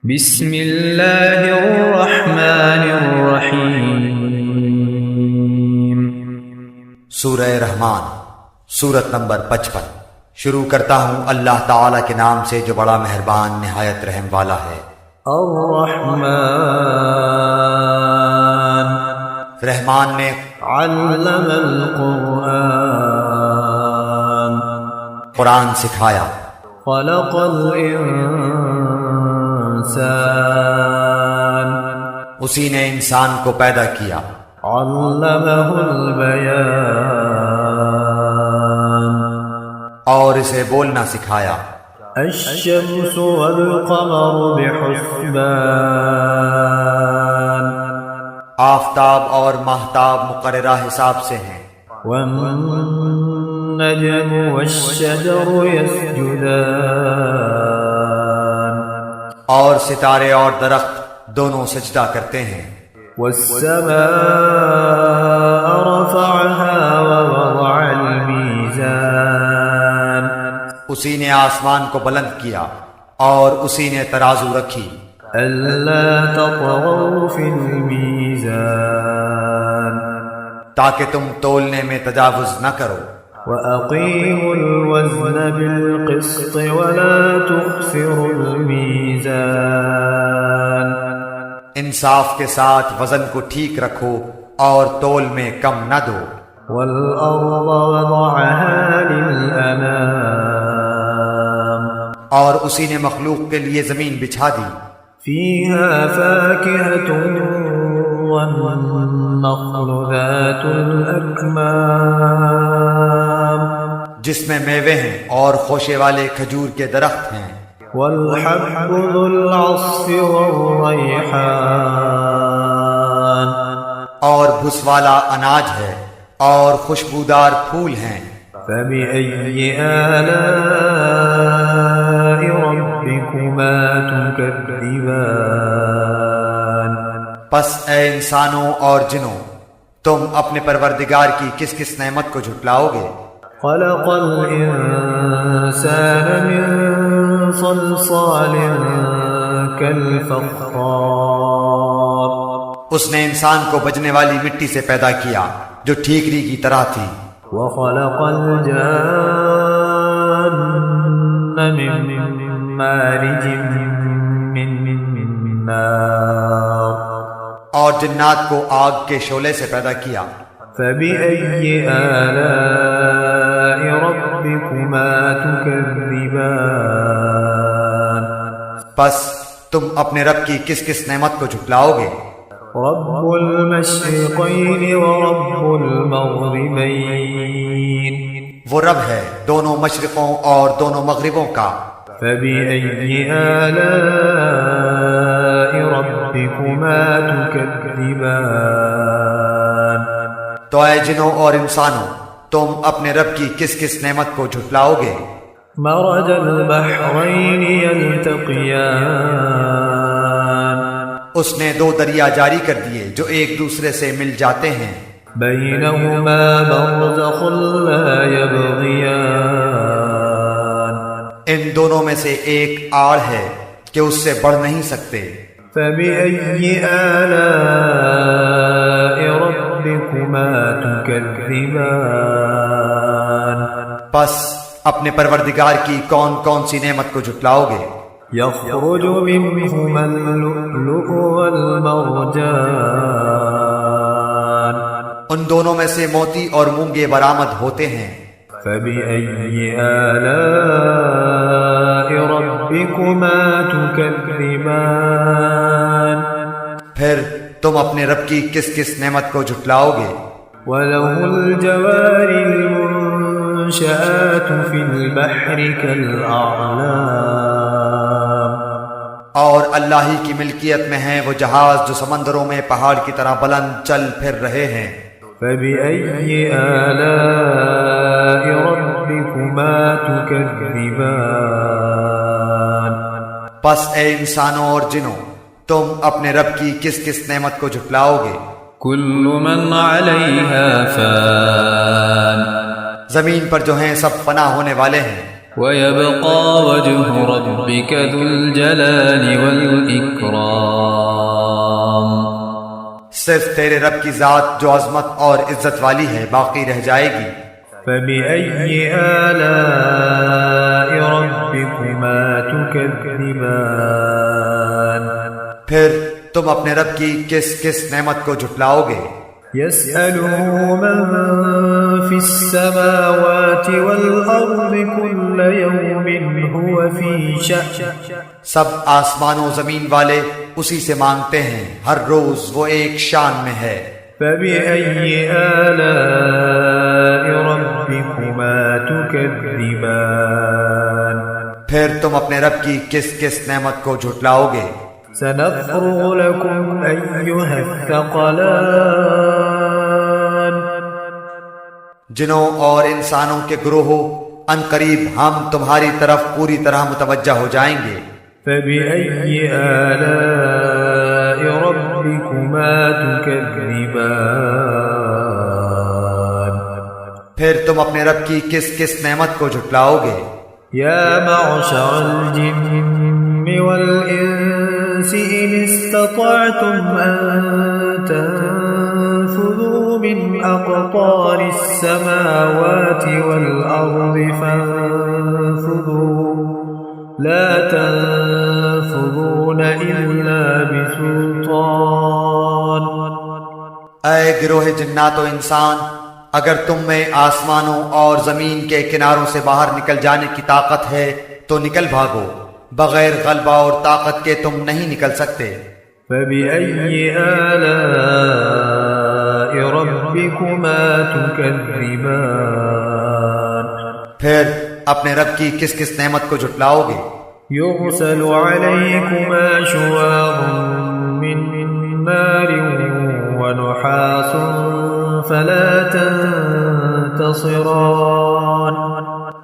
بسم اللہ الرحمن الرحیم۔ سورہ رحمان، سورت نمبر 55۔ شروع کرتا ہوں اللہ تعالی کے نام سے جو بڑا مہربان نہایت رحم والا ہے۔ الرحمن، رحمان نے علم القرآن، قرآن سکھایا۔ خلق الانسان، اسی نے انسان کو پیدا کیا۔ علمہ البیان، اور اسے بولنا سکھایا۔ الشمس والقمر بحسبان، آفتاب اور ماہتاب مقررہ حساب سے ہیں۔ والنجم والشجر يسجدان، اور ستارے اور درخت دونوں سجدہ کرتے ہیں۔ والسماء رفعها ووضع الميزان، اسی نے آسمان کو بلند کیا اور اسی نے ترازو رکھی۔ ألا تطغوا في الميزان، تاکہ تم تولنے میں تجاوز نہ کرو۔ وأقيموا الوزن بالقسط ولا تخسروا الميزان، انصاف کے ساتھ وزن کو ٹھیک رکھو اور تول میں کم نہ دو۔ والأرض وضعها للأنام، اور اسی نے مخلوق کے لیے زمین بچھا دی۔ فيها فاكهة والنخل ذات الأكمام، جس میں میوے ہیں اور خوشے والے کھجور کے درخت ہیں۔ والحب ذو العصف والريحان، اور بھس والا اناج ہے اور خوشبودار پھول ہیں۔ فبأي آلاء ربكما تكذبان، پس اے انسانوں اور جنوں، تم اپنے پروردگار کی کس کس نعمت کو جھٹلاؤ گے؟ خلق الإنسان من صلصال كالفخار، اس نے انسان کو بجنے والی مٹی سے پیدا کیا جو ٹھیکری کی طرح تھی۔ وخلق الجان من مارج من نار، اور جنات کو آگ کے شعلے سے پیدا کیا۔ فبأي آلاء ربكما تكذبان، پس تم اپنے رب کی کس کس نعمت کو جھٹلاؤ گے؟ رب المشرقين ورب المغربين، وہ رب ہے دونوں مشرقوں اور دونوں مغربوں کا۔ فبأي آلاء ربكما تكذبان، تو اے جنوں اور انسانوں، تم اپنے رب کی کس کس نعمت کو جھٹلاؤ گے؟ مرج البحرين يلتقيان، اس نے دو دریا جاری کر دیے جو ایک دوسرے سے مل جاتے ہیں۔ بينهما برزخ لا يبغيان، ان دونوں میں سے ایک آڑ ہے کہ اس سے بڑھ نہیں سکتے۔ فبأي آلاء ربكما تكذبان، پس اپنے پروردگار کی کون کون سی نعمت کو جھٹلاؤ گے؟ يخرج منهما اللؤلؤ والمرجان، ان دونوں میں سے موتی اور مونگے برآمد ہوتے ہیں۔ فبأي آلاء ربكما تكذبان، پھر تم اپنے رب کی کس کس نعمت کو جھٹلاؤ گے؟ وله الجوار المنشآت في البحر كالأعلام، اور اللہ ہی کی ملکیت میں ہیں وہ جہاز جو سمندروں میں پہاڑ کی طرح بلند چل پھر رہے ہیں۔ فبأي آلاء ربكما تكذبان، پس اے انسانوں اور جنوں، تم اپنے رب کی کس کس نعمت کو جھٹلاؤ گے؟ كل من عليها فان، زمین پر جو ہیں سب فنا ہونے والے ہیں۔ وَيَبْقَى وَجْهُ رَبِّكَ ذُو الْجَلَالِ وَالْإِكْرَامِ صرف تیرے رب کی ذات جو عظمت اور عزت والی ہے باقی رہ جائے گی۔ فبأي آلاء ربكما تكذبان پھر تم اپنے رب کی کس کس نعمت کو جھٹلاؤ گے؟ يسأله من في السماوات والأرض كل يوم هو في شأن سب آسمان و زمین والے اسی سے مانگتے ہیں، ہر روز وہ ایک شان میں ہے۔ فبأي آلاء ربكما تكذبان پھر تم اپنے رب کی کس کس نعمت کو جھٹلاؤ گے؟ سنفرغ لكم أيها الثقلان جنوں اور انسانوں کے گروہوں ان قریب ہم تمہاری طرف پوری طرح متوجہ ہو جائیں گے۔ فبأي آلاء ربكما تكذبان پھر تم اپنے رب کی کس کس نعمت کو جھٹلاؤ گے؟ يا معشر الجن والإنس إن استطعتم أن تنفذوا من أقطار السماوات والأرض فانفذوا لا تنفذون إلا بسلطان۔ اے گروہ جنات و انسان، اگر تم میں آسمانوں اور زمین کے کناروں سے باہر نکل جانے کی طاقت ہے تو نکل بھاگو، بغیر غلبہ اور طاقت کے تم نہیں نکل سکتے۔ فبأي آلاء ربكما تكذبان پھر اپنے رب کی کس کس نعمت کو جھٹلاؤ گے؟ يرسل عليكما شواظ من نار ونحاس فلا تنتصران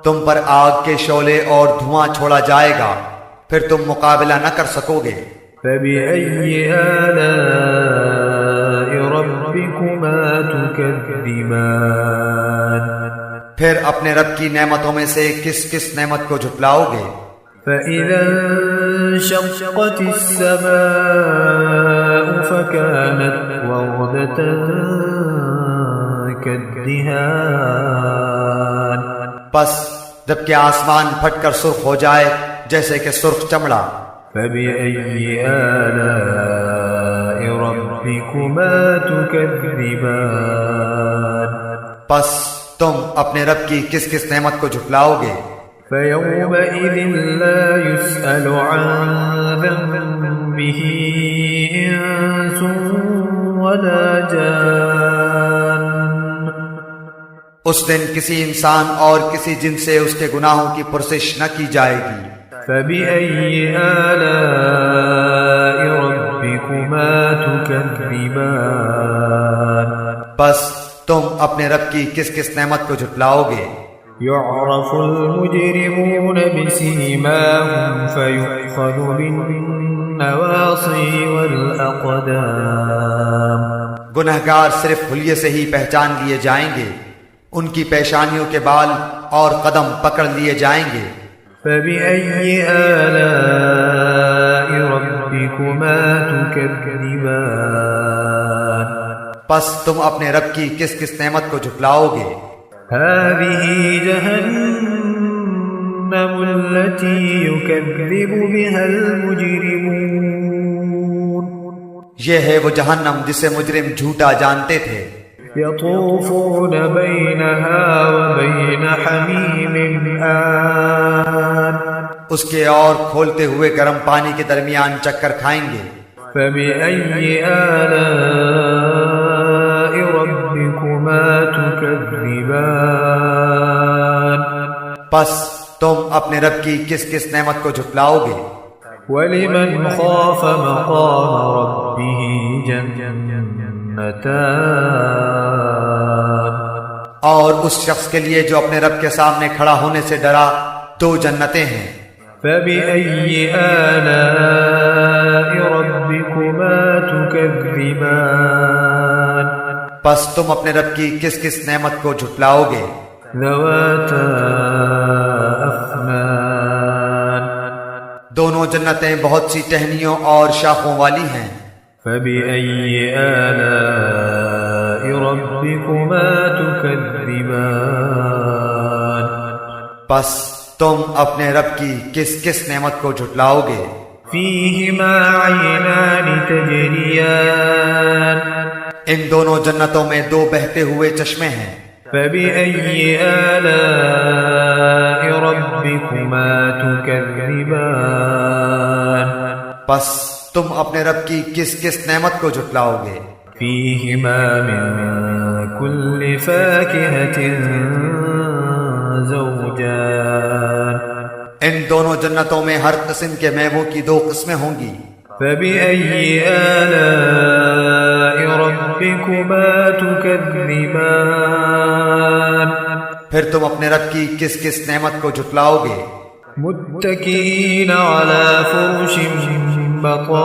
تم پر آگ کے شعلے اور دھواں چھوڑا جائے گا، پھر تم مقابلہ نہ کر سکو گے۔ فبأي آلاء ربكما تكذبان پھر اپنے رب کی نعمتوں میں سے کس کس نعمت کو جھٹلاؤ گے؟ فإذا انشقت السماء فكانت وردة كالدهان پس جب کہ آسمان پھٹ کر سرخ ہو جائے جیسے کہ سرخ چمڑا۔ فبأي آلاء ربكما تكذبان پس تم اپنے رب کی کس کس نعمت کو جھٹلاؤ گے؟ فيومئذ لا يسأل عن ذنبه إنس ولا جان اس دن کسی انسان اور کسی جن سے اس کے گناہوں کی پرسش نہ کی جائے گی۔ فبأي آلاء ربكما تكذبان بس تم اپنے رب کی کس کس نعمت کو جھٹلاؤ گے؟ يعرف المجرمون بسيماهم فيؤخذ بالنواصي والأقدام گنہگار صرف حلیے سے ہی پہچان لیے جائیں گے، ان کی پیشانیوں کے بال اور قدم پکڑ لیے جائیں گے۔ فبأي آلاء ربكما تكذبان پس تم اپنے رب کی کس کس نعمت کو جھٹلاؤ گے؟ هذه جهنم التي يكذب بها المجرمون یہ ہے وہ جہنم جسے مجرم جھوٹا جانتے تھے۔ يطوفون بينها وبين حميم آن اس کے اور کھولتے ہوئے گرم پانی کے درمیان چکر کھائیں گے۔ فبأي آلاء ربكما تكذبان پس تم اپنے رب کی کس کس نعمت کو جھٹلاؤ گے؟ ولمن خاف مقام ربه جنتان اور اس شخص کے لیے جو اپنے رب کے سامنے کھڑا ہونے سے ڈرا، دو جنتیں ہیں۔ فبأي آلاء ربكما تكذبان پس تم اپنے رب کی کس کس نعمت کو جھٹلاؤ گے؟ ذواتا أفنان دونوں جنتیں بہت سی ٹہنیوں اور شاخوں والی ہیں۔ فبأي آلاء ربكما تكذبان پس تم اپنے رب کی کس کس نعمت کو جھٹلاؤ گے؟ فيهما عينان تجريان ان دونوں جنتوں میں دو بہتے ہوئے چشمے ہیں۔ فبأي آلاء ربكما تكذبان پس تم اپنے رب کی کس کس نعمت کو جھٹلاؤ گے؟ فيهما من كل فاكهة زوجان ان دونوں جنتوں میں ہر قسم کے میووں کی دو قسمیں ہوں گی۔ فبأي آلاء ربكما تكذبان پھر تم اپنے رب کی کس کس نعمت کو جھٹلاؤ گے؟ متكئين على فرش بطائنها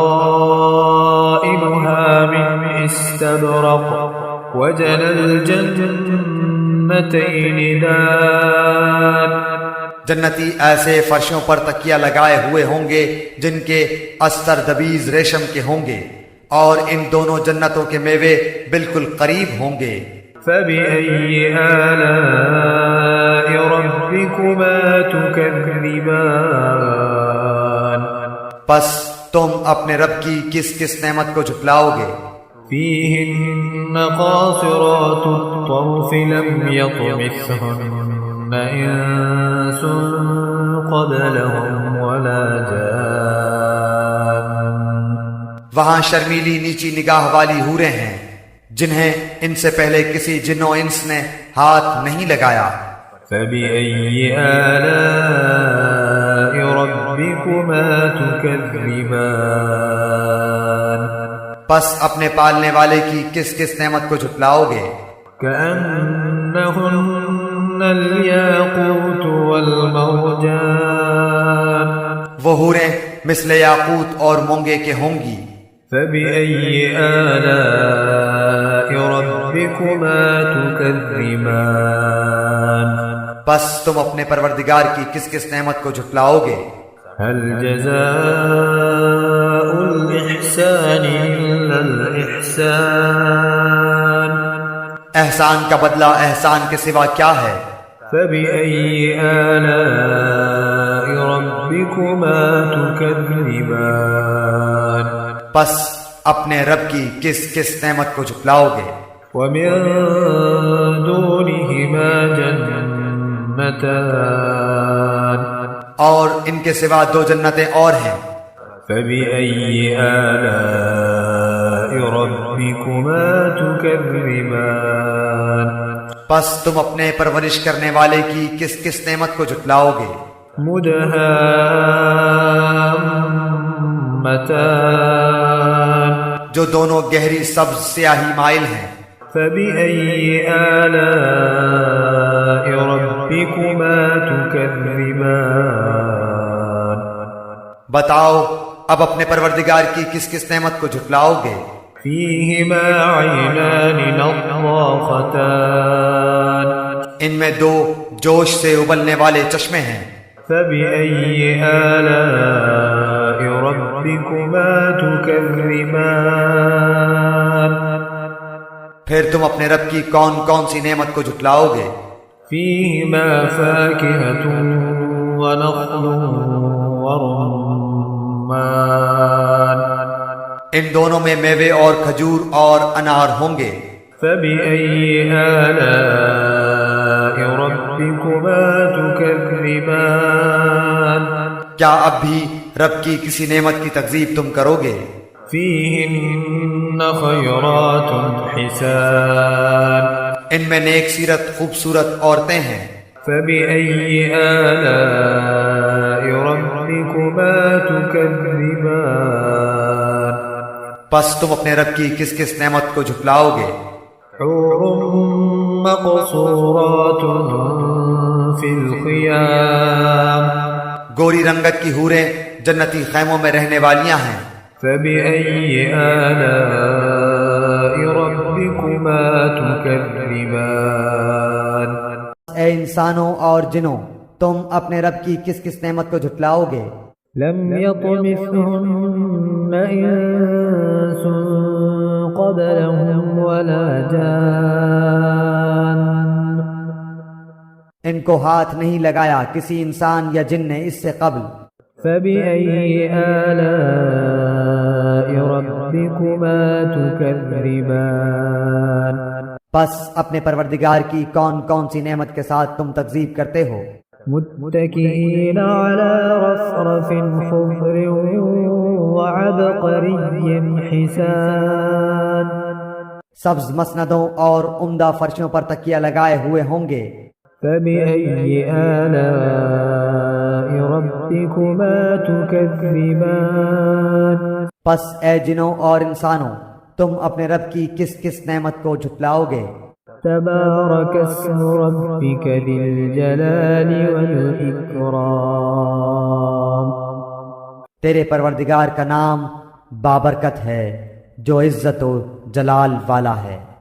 من استبرق وجنى الجنتين دان جنتی ایسے فرشوں پر تکیہ لگائے ہوئے ہوں گے جن کے استر دبیز ریشم کے ہوں گے، اور ان دونوں جنتوں کے میوے بالکل قریب ہوں گے۔ فبأي آلاء ربكما تكذبان پس تم اپنے رب کی کس کس نعمت کو جھٹلاؤ گے؟ فيهن قاصرات الطرف لم يطمثهن إنس قبلهم ولا جان وہاں شرمیلی نیچی نگاہ والی حوریں ہیں جنہیں ان سے پہلے کسی جن و انس نے ہاتھ نہیں لگایا۔ فبأي آلاء ربكما تكذبان پس اپنے پالنے والے کی کس کس نعمت کو جھٹلاؤ گے؟ كأنهن الياقوت والمرجان وہ حوریں مثل یاقوت اور مونگے کے ہوں گی۔ فبأي آلاء ربكما تكذبان پس تم اپنے پروردگار کی کس کس نعمت کو جھٹلاؤ گے؟ هل جزاء الإحسان إلا الإحسان احسان کا بدلہ احسان کے سوا کیا ہے؟ فبأي آلاء ربكما تكذبان پس اپنے رب کی کس کس نعمت کو جھٹلاؤ گے؟ ومن دونهما جنتان اور ان کے سوا دو جنتیں اور ہیں۔ فبأي آلاء ربكما تكذبان پس تم اپنے پرورش کرنے والے کی کس کس نعمت کو جھٹلاؤ گے؟ مدهامتان جو دونوں گہری سبز سیاہی مائل ہیں۔ فبأي آلاء ربكما تكذبان بتاؤ اب اپنے پروردگار کی کس کس نعمت کو جھٹلاؤ گے؟ فيهما عينان نضاختان ان میں دو جوش سے ابلنے والے چشمے ہیں۔ فبأي آلاء ربكما تكذبان پھر تم اپنے رب کی کون کون سی نعمت کو جھٹلاؤ گے؟ فيهما فاكهة ونخل ورمان ان دونوں میں میوے اور کھجور اور انار ہوں گے۔ فبأي آلاء ربكما تكذبان کیا اب بھی رب کی کسی نعمت کی تکذیب تم کرو گے؟ فيهن خيرات حسان ان میں نیک سیرت خوبصورت عورتیں ہیں۔ فبأي آلاء ربكما تكذبان پس تم اپنے رب کی کس کس نعمت کو جھٹلاؤ گے؟ حور مقصورات في الخيام گوری رنگت کی حوریں جنتی خیموں میں رہنے والیاں ہیں۔ فبأي آلاء ربكما تكذبان اے انسانوں اور جنوں، تم اپنے رب کی کس کس نعمت کو جھٹلاؤ گے؟ لم يطمثهن إنس قبلهم ولا جان ان کو ہاتھ نہیں لگایا کسی انسان یا جن نے اس سے قبل، فبأي آلاء ربكما تكذبان پس اپنے پروردگار کی کون کون سی نعمت کے ساتھ تم تکذیب کرتے ہو؟ متكئين على رفرف خضر وعبقري حسان سبز مسندوں اور عمدہ فرشوں پر تکیہ لگائے ہوئے ہوں گے۔ فبأي آلاء ربكما تكذبان پس اے جنوں اور انسانوں، تم اپنے رب کی کس کس نعمت کو جھٹلاؤ گے؟ تبارك اسم ربك ذي الجلال والإكرام تیرے پروردگار کا نام بابرکت ہے جو عزت و جلال والا ہے۔